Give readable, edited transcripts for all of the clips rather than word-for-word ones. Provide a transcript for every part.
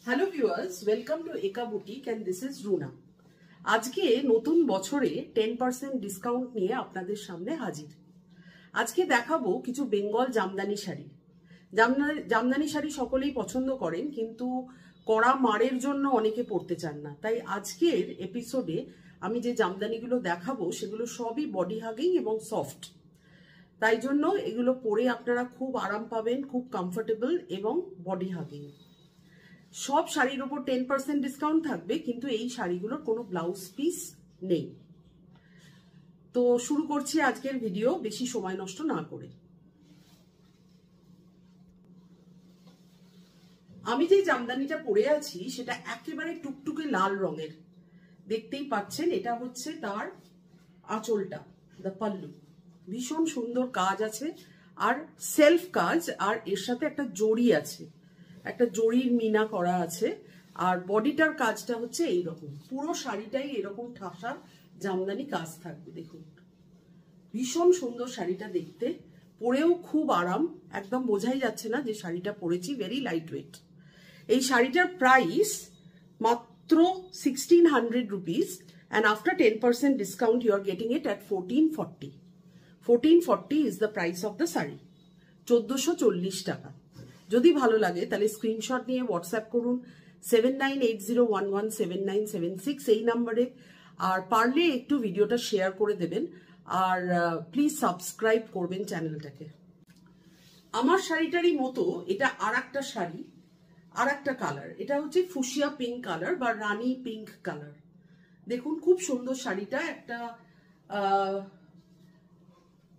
Hello viewers, welcome to Eka boutique and this is Runa. আজকে নতুন বছরে 10% ডিসকাউন্ট নিয়ে আপনাদের সামনে হাজির। আজকে দেখাবো কিছু বেঙ্গল জামদানি শাড়ি। জামদানি শাড়ি সকলেই পছন্দ করেন, কিন্তু কড়া মারের জন্য অনেকে পরতে চান না। তাই আজকের এপিসোডে আমি যে জামদানিগুলো দেখাবো সেগুলো সবই বডি হাগিং এবং সফট। তাই জন্য এগুলো পরে আপনারা খুব আরাম পাবেন, খুব কমফোর্টেবল এবং বডি হাগিং। সব শাড়ির উপর 10% ডিসকাউন্ট থাকবে, কিন্তু এই শাড়িগুলোর কোনো ব্লাউজ পিস নেই। তো শুরু করছি আজকের ভিডিও বেশি সময় নষ্ট না করে। আমি যে জামদানিটা পরে আছি সেটা একেবারে টুকটুকে লাল রঙের, দেখতেই পাচ্ছেন। এটা হচ্ছে তার আঁচলটা, দ্য পাল্লু। ভীষণ সুন্দর কাজ আছে, আর সেলফ কাজ, আর এর সাথে একটা জড়ি আছে, একটা জড়ির মিনা করা আছে। আর বডিটার কাজটা হচ্ছে এইরকম, পুরো শাড়িটাই এরকম ঠাসা জামদানি কাজ থাকবে। দেখুন, ভীষণ সুন্দর শাড়িটা দেখতে, পরেও খুব আরাম, একদম বোঝাই যাচ্ছে না যে শাড়িটা পরেছি। Very light weight. এই শাড়িটার প্রাইস মাত্র 1600 rupees, and after 10% discount you are getting it at 1440. 1440 is the price of the sari, 1440 টাকা। যদি ভালো লাগে তাহলে স্ক্রিনশট নিয়ে হোয়াটসঅ্যাপ করুন 7980117976 এই নাম্বারে। আর পারলে একটু ভিডিওটা শেয়ার করে দেবেন, আর প্লিজ সাবস্ক্রাইব করবেন চ্যানেলটাকে। আমার শাড়িটারই মতো এটা আর একটা শাড়ি, আর একটা কালার। এটা হচ্ছে ফুশিয়া পিঙ্ক কালার বা রানী পিঙ্ক কালার। দেখুন খুব সুন্দর শাড়িটা,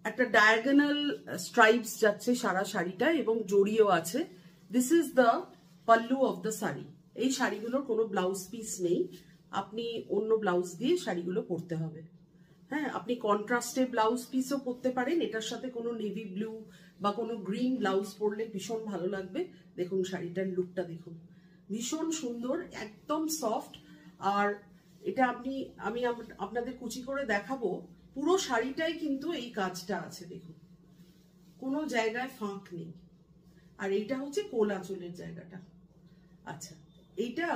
একটা ডায়াগোনাল স্ট্রাইপস যাচ্ছে সারা শাড়িটা, এবং জড়িও আছে। This is the pallu of the sari. এই শাড়িগুলোর কোনো ব্লাউজ পিস নেই, আপনি অন্য ব্লাউজ দিয়ে শাড়িগুলো পরতে হবে। হ্যাঁ, আপনি কন্ট্রাস্টে ব্লাউজ পিসও পরতে পারেন। এটার সাথে কোনো নেভি ব্লু বা কোনো গ্রিন ব্লাউজ পরলে ভীষণ ভালো লাগবে। দেখুন শাড়িটার লুকটা দেখুন, ভীষণ সুন্দর, একদম সফট। আর এটা আমি আপনাদের কুচি করে দেখাবো। পুরো শাড়িটাই কিন্তু এই কাজটা আছে, দেখুন কোনো জায়গায় ফাঁক নেই। আর এইটা হচ্ছে কোল আঁচলের জায়গাটা। আচ্ছা, এইটা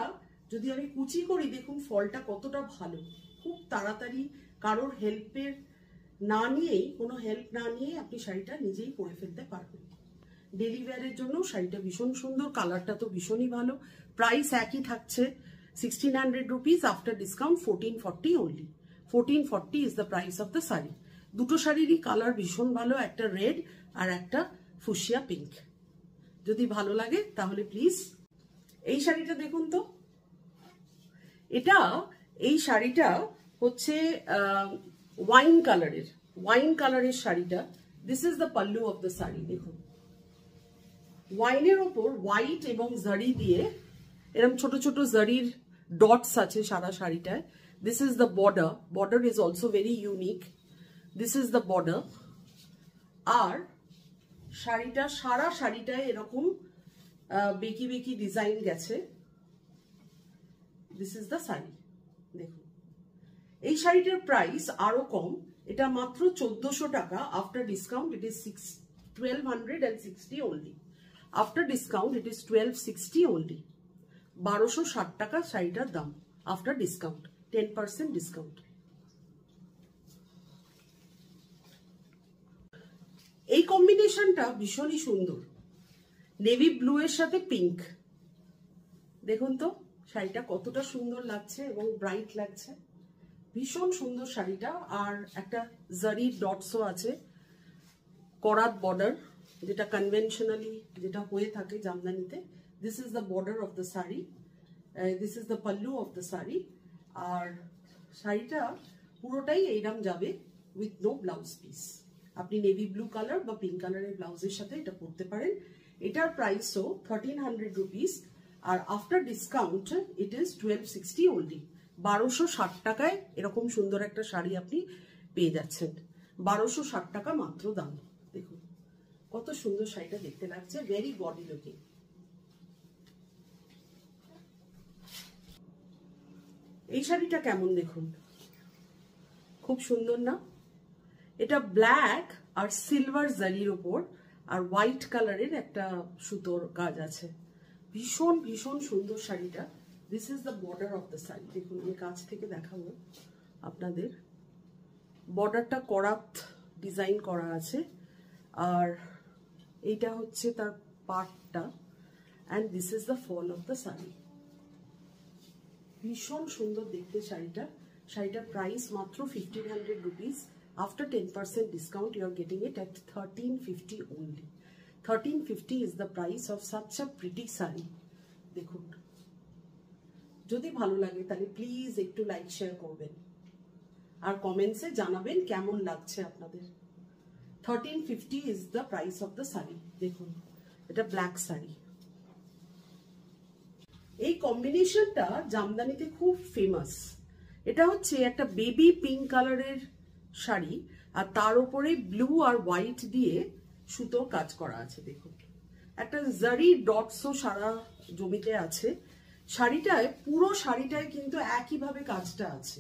যদি আমি কুচি করি, দেখুন ফলটা কতটা ভালো, খুব তাড়াতাড়ি, কারোর হেল্পের না নিয়েই, কোনো হেল্প না নিয়ে আপনি শাড়িটা নিজেই পরে ফেলতে পারবেন। ডেলি ওয়্যারের জন্য শাড়িটা ভীষণ সুন্দর, কালারটা তো ভীষণই ভালো। প্রাইস একই থাকছে 1600 rupees, after discount 1440 only. 1440 is the price of the sari. দুটো শাড়িরই কালার ভীষণ ভালো, একটা রেড আর একটা ফুশিয়া পিঙ্ক। যদি ভালো লাগে তাহলে প্লিজ। এই শাড়িটা দেখুন তো, এই শাড়িটা হচ্ছে ওয়াইন কালারের শাড়িটা। This is the pallu of the sari. দেখুন ওয়াইনের ওপর হোয়াইট এবং জারি দিয়ে এরকম ছোট ছোট জারির ডটস আছে সারা শাড়িটায়। This is the border is also very unique. This is the border. আর শাড়িটা, সারা শাড়িটায় এরকম বেকি বেকি ডিজাইন গেছে। This is the sari. দেখুন এই শাড়িটার প্রাইস আরো কম, এটা মাত্র 1400 টাকা। After discount it is 1260 only. After discount it is 1260 only. 1260 টাকা শাড়িটার দাম আফটার ডিসকাউন্ট, 10% ডিসকাউন্ট। এই কম্বিনেশনটা ভীষণই সুন্দর, নেভি ব্লু এর সাথে পিঙ্ক। দেখুন তো শাড়িটা কতটা সুন্দর লাগছে এবং ব্রাইট লাগছে, ভীষণ সুন্দর শাড়িটা। আর একটা জারির ডটসও আছে, করাত বর্ডার, যেটা কনভেনশনালি যেটা হয়ে থাকে জামদানিতে। This is the border of the sari, this is the pallu of the sari. আর শাড়িটা পুরোটাই এইরকম যাবে উইথ নো ব্লাউজ পিস। আপনি নেভি ব্লু কালার বা পিঙ্ক কালারের ব্লাউজের সাথে এটা পরতে পারেন। এটার প্রাইসও 1300 রুপিস, আর after discount it is 1260 only. 1260 টাকায় এরকম সুন্দর একটা শাড়ি আপনি পেয়ে যাচ্ছেন। 1260 টাকা মাত্র দাম। দেখুন কত সুন্দর শাড়িটা দেখতে লাগছে, ভেরি বডি লুকিং। এই শাড়িটা কেমন দেখুন, খুব সুন্দর না? এটা ব্ল্যাক আর সিলভার জারির উপর আর হোয়াইট কালারের একটা সুতোর কাজ আছে। ভীষণ ভীষণ সুন্দর শাড়িটা। This is the border of the sari. দেখুন আমি কাছ থেকে দেখাবো আপনাদের। বর্ডারটা করাত ডিজাইন করা আছে, আর এইটা হচ্ছে তার পার্টটা, and this is the fall of the sari. ভীষণ সুন্দর দেখতে শাড়িটা। শাড়িটার প্রাইস মাত্র 1500 rupees. After 10% discount, you are getting it at 1350 only. 1350 is the price of such a pretty saree. দেখুন, যদি ভালো লাগে তাহলে প্লিজ একটু লাইক শেয়ার করবেন, আর কমেন্টসে জানাবেন কেমন লাগছে আপনাদের। 1350 is the price of the saree. দেখুন, এটা ব্ল্যাক শাড়ি। এই কম্বিনেশনটা জামদানিতে খুব ফেমাস। এটা হচ্ছে একটা বেবি পিঙ্ক কালারের শাড়ি, আর তার উপরে ব্লু আর হোয়াইট দিয়ে সুতোর কাজ করা আছে। দেখুন, একটা জারি ডটসও সারা জমিতে আছে। শাড়িটায়, পুরো শাড়িটায় কিন্তু একইভাবে কাজটা আছে,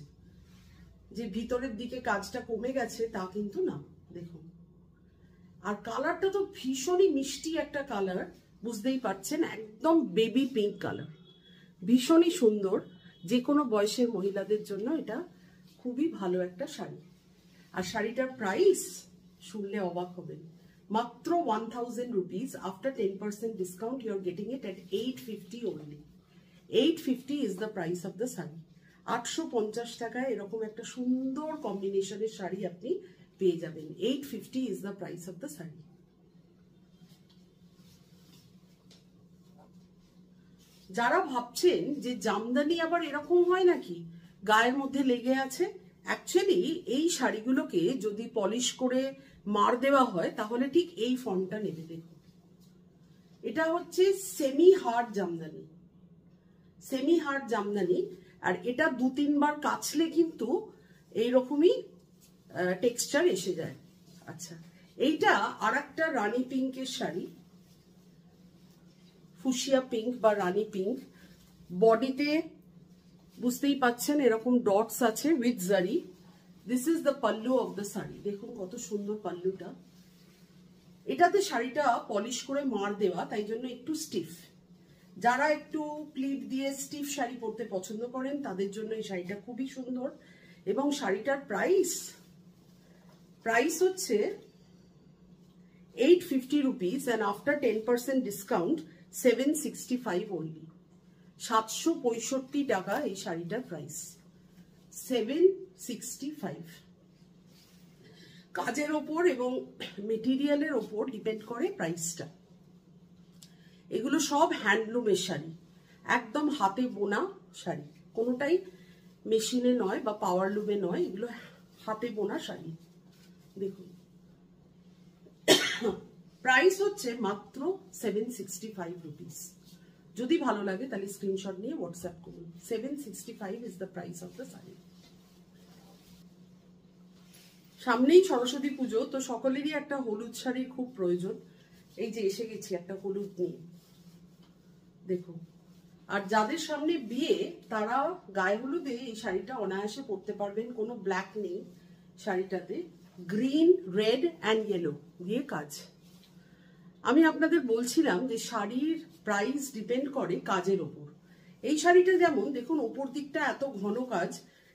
যে ভিতরের দিকে কাজটা কমে গেছে তা কিন্তু না। দেখুন, আর কালারটা তো ভীষণই মিষ্টি একটা কালার, বুঝতেই পারছেন, একদম বেবি পিঙ্ক কালার, ভীষণই সুন্দর। যে কোনো বয়সের মহিলাদের জন্য এটা খুবই ভালো একটা শাড়ি। আর শাড়িটার প্রাইস শুনলে অবাক হবেন, মাত্র 1000 rupees. After 10% discount you are getting it at 850 only. 850 is the price of the sari. 850 টাকায় এরকম একটা সুন্দর কম্বিনেশনের শাড়ি আপনি পেয়ে যাবেন। 850 is the price of the sari. যারা ভাবছেন যে জামদানি আবার এরকম হয় নাকি, গায়ের মধ্যে লেগে আছে, অ্যাকচুয়ালি এই শাড়িগুলোকে যদি পলিশ করে মার দেওয়া হয় তাহলে ঠিক এই ফর্মটা নেবে। দেখুন, এটা হচ্ছে semi hard Jamdani, semi hard Jamdani, আর এটা 2-3 বার কাচলে কিন্তু এইরকমই টেক্সচার এসে যায়। আচ্ছা, এইটা আর একটা রানী পিঙ্কের শাড়ি, ফুশিয়া পিঙ্ক বা রানী পিঙ্ক। বডিতে বুঝতেই পাচ্ছেন এরকম ডটস আছে উইথ জারি। This is the pallu of the sari. দেখুন কত সুন্দর পাল্লুটা। এটাতে শাড়িটা পলিশ করে মার দেওয়া, তাই জন্য একটু স্টিফ। যারা একটু প্লিট দিয়ে স্টিফ শাড়ি পরতে পছন্দ করেন তাদের জন্য এই শাড়িটা খুবই সুন্দর। এবং শাড়িটার প্রাইস হচ্ছে 850 rupees, and after 10% discount 765 only. 765 টাকা এই শাড়িটার প্রাইস। 765। কাজের ওপর এবং মেটেরিয়ালের ওপর ডিপেন্ড করে প্রাইসটা। এগুলো সব হ্যান্ডলুমের শাড়ি, একদম হাতে বোনা শাড়ি, কোনোটাই মেশিনে নয় বা পাওয়ার লুমে নয়, এগুলো হাতে বোনা শাড়ি। দেখুন, প্রাইস হচ্ছে মাত্র 765 রুপিস। যদি ভালো লাগে তাহলে স্ক্রিনশট নিয়ে হোয়াটসঅ্যাপ করুন। 765 is the price of the sari. সামনেই সরস্বতী পুজো, তো সকলেরই একটা হলুদ শাড়ির খুব প্রয়োজন। এই যে এসে গেছি একটা হলুদ নিয়ে। দেখুন, আর যাদের সামনে বিয়ে তারা গায়ে হলুদে এই শাড়িটা অনায়াসে পরতে পারবেন, কোনো ব্ল্যাক নেই শাড়িটাতে। গ্রিন, রেড অ্যান্ড ইয়েলো দিয়ে কাজ। আমি আপনাদের বলছিলাম যে শাড়ির প্রাইস ডিপেন্ড করে কাজের ওপর। এই শাড়িটা যেমন দেখুন, ওপর দিকটা এত ঘন কাজ,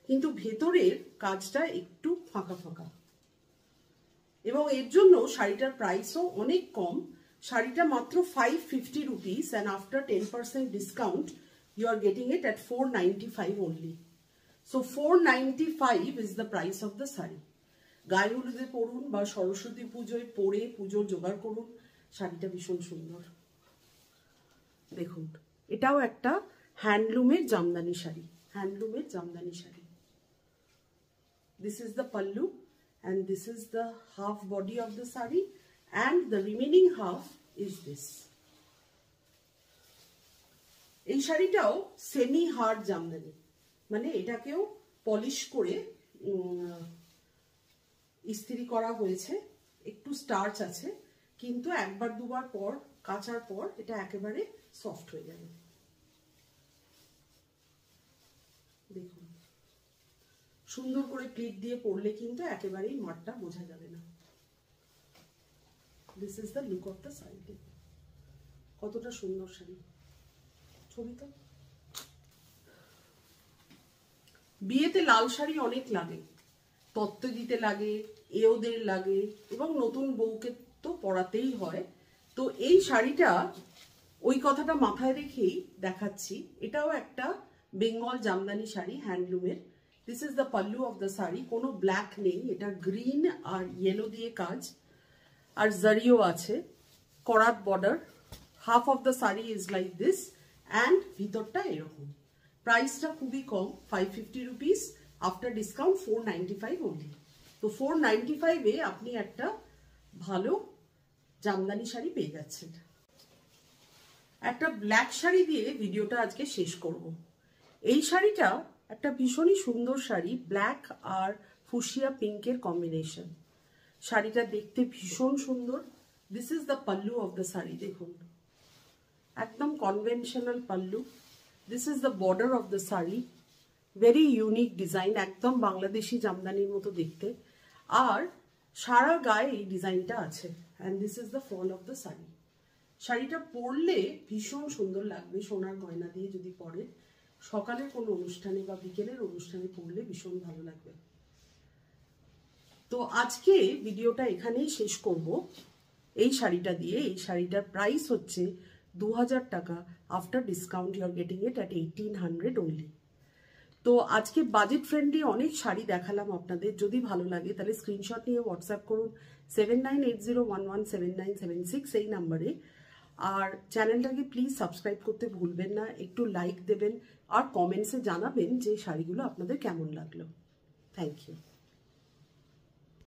কিন্তু ভেতরের কাজটা একটু ফাঁকা ফাঁকা, এবং এর জন্য শাড়িটার প্রাইসও অনেক কম। শাড়িটা মাত্র 550 rupees, and after 10% discount you are getting it at 495 only. So 495 is the price of the sari. গায়ে হলুদে পরুন বা সরস্বতী পুজোয় পরে পুজোর জোগাড় করুন, শাড়িটা ভীষণ সুন্দর। দেখুন, এটাও একটা হ্যান্ডলুমের Jamdani sari, হ্যান্ডলুমের Jamdani sari. This is the pallu, and this is the half body of the sari, and the remaining half is this. এই শাড়িটাও সেমি হার্ড জামদানি, মানে এটাকেও পলিশ করে ইস্ত্রি করা হয়েছে, একটু স্টার্চ আছে, কিন্তু একবার দুবার পর কাচার পর এটা একেবারে সফট হয়ে যাবে। দেখুন, সুন্দর করে প্লিট দিয়ে পরলে কিন্তু একেবারেই মারটা বোঝা যাবে না। This is the look of the sari. কতটা সুন্দর শাড়ি। ছবি তো বিয়েতে লাল শাড়ি অনেক লাগে, তত্ত্ব দিতে লাগে, এওদের লাগে এবং নতুন বউকে তো পরাতেই হয়। তো এই শাড়িটা ওই কথাটা মাথায় রেখেই দেখাচ্ছি। এটাও একটা বেঙ্গল জামদানি শাড়ি, হ্যান্ডলুমের। This is the pallu of the sari. কোনো ব্ল্যাক নেই, এটা গ্রিন আর ইয়েলো দিয়ে কাজ, আর জারিও আছে, করাত border. Half of the sari is like this and ভিতরটা এরকম। প্রাইসটা খুবই কম, 550 রুপিস, আফটার ডিসকাউন্ট 495 অনলি। তো 495-এ আপনি একটা ভালো জামদানি শাড়ি পেয়ে যাচ্ছেন। একটা ব্ল্যাক শাড়ি দিয়ে ভিডিওটা আজকে শেষ করব। এই শাড়িটা একটা ভীষণই সুন্দর শাড়ি, ব্ল্যাক আর ফুশিয়া পিঙ্কের কম্বিনেশন। শাড়িটা দেখতে ভীষণ সুন্দর। This is the pallu of the sari, দেখুন একদম conventional pallu. This is the border of the sari, very unique design, একদম বাংলাদেশি জামদানির মতো দেখতে, আর সারা গায়ে এই ডিজাইনটা আছে। And this is the fall of the sari. শাড়িটা পরলে ভীষণ সুন্দর লাগবে, সোনার গয়না দিয়ে যদি পরে, সকালের কোনো অনুষ্ঠানে বা বিকেলের অনুষ্ঠানে পরলে ভীষণ ভালো লাগবে। তো আজকে ভিডিওটা এখানেই শেষ করব এই শাড়িটা দিয়ে। এই শাড়িটার প্রাইস হচ্ছে 2000 টাকা, after discount you are getting it at 1800 only. তো আজকে বাজেট ফ্রেন্ডলি অনেক শাড়ি দেখালাম আপনাদের। যদি ভালো লাগে তাহলে স্ক্রিনশট নিয়ে হোয়াটসঅ্যাপ করুন 7980117976 এই নাম্বারে। আর চ্যানেলটাকে প্লিজ সাবস্ক্রাইব করতে ভুলবেন না, একটু লাইক দেবেন আর কমেন্টসে জানাবেন যে শাড়িগুলো আপনাদের কেমন লাগলো। Thank you.